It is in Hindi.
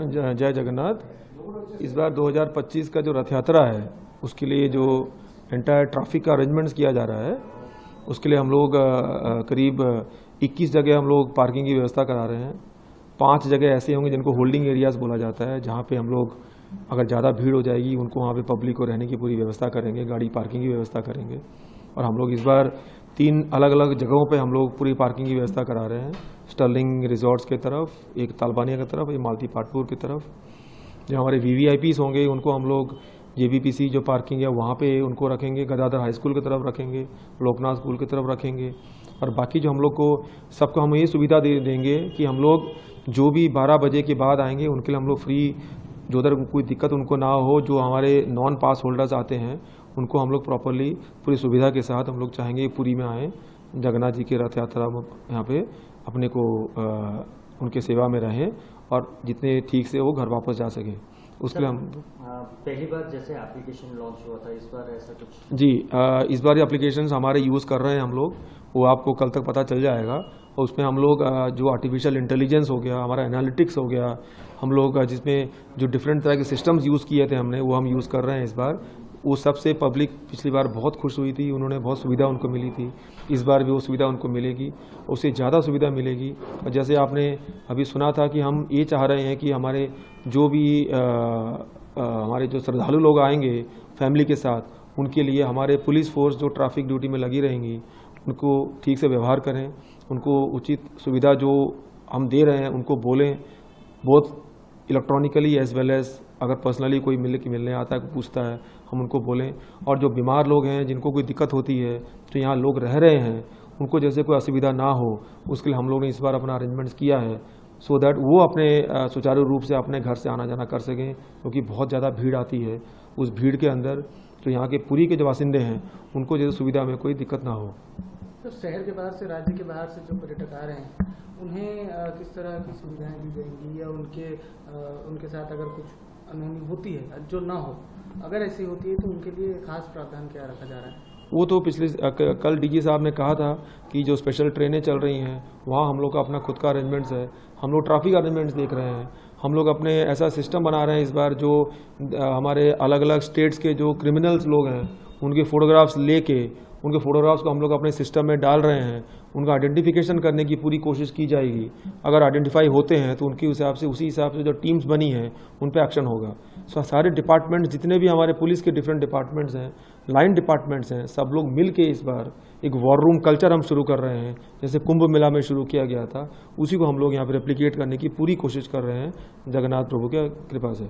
जय जगन्नाथ। इस बार 2025 का जो रथ यात्रा है उसके लिए जो एंटायर ट्रैफिक का अरेंजमेंट्स किया जा रहा है उसके लिए हम लोग करीब 21 जगह हम लोग पार्किंग की व्यवस्था करा रहे हैं। 5 जगह ऐसे होंगे जिनको होल्डिंग एरियाज बोला जाता है, जहाँ पे हम लोग अगर ज़्यादा भीड़ हो जाएगी उनको वहाँ पे पब्लिक को रहने की पूरी व्यवस्था करेंगे, गाड़ी पार्किंग की व्यवस्था करेंगे। और हम लोग इस बार 3 अलग अलग जगहों पे हम लोग पूरी पार्किंग की व्यवस्था करा रहे हैं। स्टर्लिंग रिजॉर्ट्स की तरफ, एक तालबानिया की तरफ, एक मालती पाटपुर की तरफ। जो हमारे VVIPs होंगे उनको हम लोग JVPC जो पार्किंग है वहाँ पे उनको रखेंगे, गदाधर हाई स्कूल की तरफ रखेंगे, लोकनाथ स्कूल की तरफ रखेंगे। और बाकी जो हम लोग को सबको हम ये सुविधा दे देंगे कि हम लोग जो भी 12 बजे के बाद आएंगे उनके लिए हम लोग फ्री, जो उधर कोई दिक्कत उनको ना हो, जो हमारे नॉन पास होल्डर्स आते हैं उनको हम लोग प्रॉपरली पूरी सुविधा के साथ हम लोग चाहेंगे पुरी में आएँ, जगन्नाथ जी की रथ यात्रा यहाँ पे अपने को उनके सेवा में रहें और जितने ठीक से वो घर वापस जा सकें। उसके लिए हम पहली बार जैसे एप्लीकेशन लॉन्च हुआ था, इस बार ऐसा कुछ? जी, इस बार ये एप्लीकेशंस हमारे यूज़ कर रहे हैं हम लोग, वो आपको कल तक पता चल जाएगा। और उसमें हम लोग जो आर्टिफिशियल इंटेलिजेंस हो गया, हमारा एनालिटिक्स हो गया, हम लोग जिसमें जो डिफरेंट तरह के सिस्टम्स यूज़ किए थे हमने, वो हम यूज़ कर रहे हैं इस बार। वो सबसे पब्लिक पिछली बार बहुत खुश हुई थी, उन्होंने बहुत सुविधा उनको मिली थी। इस बार भी वो सुविधा उनको मिलेगी, उससे ज़्यादा सुविधा मिलेगी। और जैसे आपने अभी सुना था कि हम ये चाह रहे हैं कि हमारे जो भी हमारे जो श्रद्धालु लोग आएंगे फैमिली के साथ, उनके लिए हमारे पुलिस फोर्स जो ट्रैफिक ड्यूटी में लगी रहेंगी उनको ठीक से व्यवहार करें, उनको उचित सुविधा जो हम दे रहे हैं उनको बोलें, बहुत इलेक्ट्रॉनिकली एज वेल एज अगर पर्सनली कोई मिलने आता है, पूछता है, हम उनको बोलें। और जो बीमार लोग हैं, जिनको कोई दिक्कत होती है, जो यहाँ लोग रह रहे हैं, उनको जैसे कोई असुविधा ना हो, उसके लिए हम लोग ने इस बार अपना अरेंजमेंट्स किया है, सो दैट वो अपने सुचारू रूप से अपने घर से आना जाना कर सकें। क्योंकि बहुत ज़्यादा भीड़ आती है, उस भीड़ के अंदर तो यहाँ के पुरी के जो बासिंदे हैं उनको जैसे सुविधा में कोई दिक्कत ना हो। तो शहर के बाहर से, राज्य के बाहर से जो पर्यटक आ रहे हैं उन्हें किस तरह की सुविधाएं दी जाएंगी, या उनके साथ अगर कुछ अनहोनी होती है जो ना हो, अगर ऐसी होती है तो उनके लिए खास प्रावधान क्या रखा जा रहा है? वो तो कल DG साहब ने कहा था कि जो स्पेशल ट्रेनें चल रही हैं वहाँ हम लोग का अपना खुद का अरेंजमेंट्स है। हम लोग ट्रैफिक अरेंजमेंट्स देख रहे हैं, हम लोग अपने ऐसा सिस्टम बना रहे हैं इस बार, जो हमारे अलग अलग स्टेट्स के जो क्रिमिनल्स लोग हैं उनके फ़ोटोग्राफ्स लेके उनके फ़ोटोग्राफ्स को हम लोग अपने सिस्टम में डाल रहे हैं। उनका आइडेंटिफिकेशन करने की पूरी कोशिश की जाएगी। अगर आइडेंटिफाई होते हैं तो उनके हिसाब से, उसी हिसाब से जो टीम्स बनी हैं उन पे एक्शन होगा। सो सारे डिपार्टमेंट्स, जितने भी हमारे पुलिस के डिफरेंट डिपार्टमेंट्स हैं, लाइन डिपार्टमेंट्स हैं, सब लोग मिल के इस बार एक वॉर रूम कल्चर हम शुरू कर रहे हैं, जैसे कुंभ मेला में शुरू किया गया था, उसी को हम लोग यहाँ पर रेप्लिकेट करने की पूरी कोशिश कर रहे हैं जगन्नाथ प्रभु की कृपा से।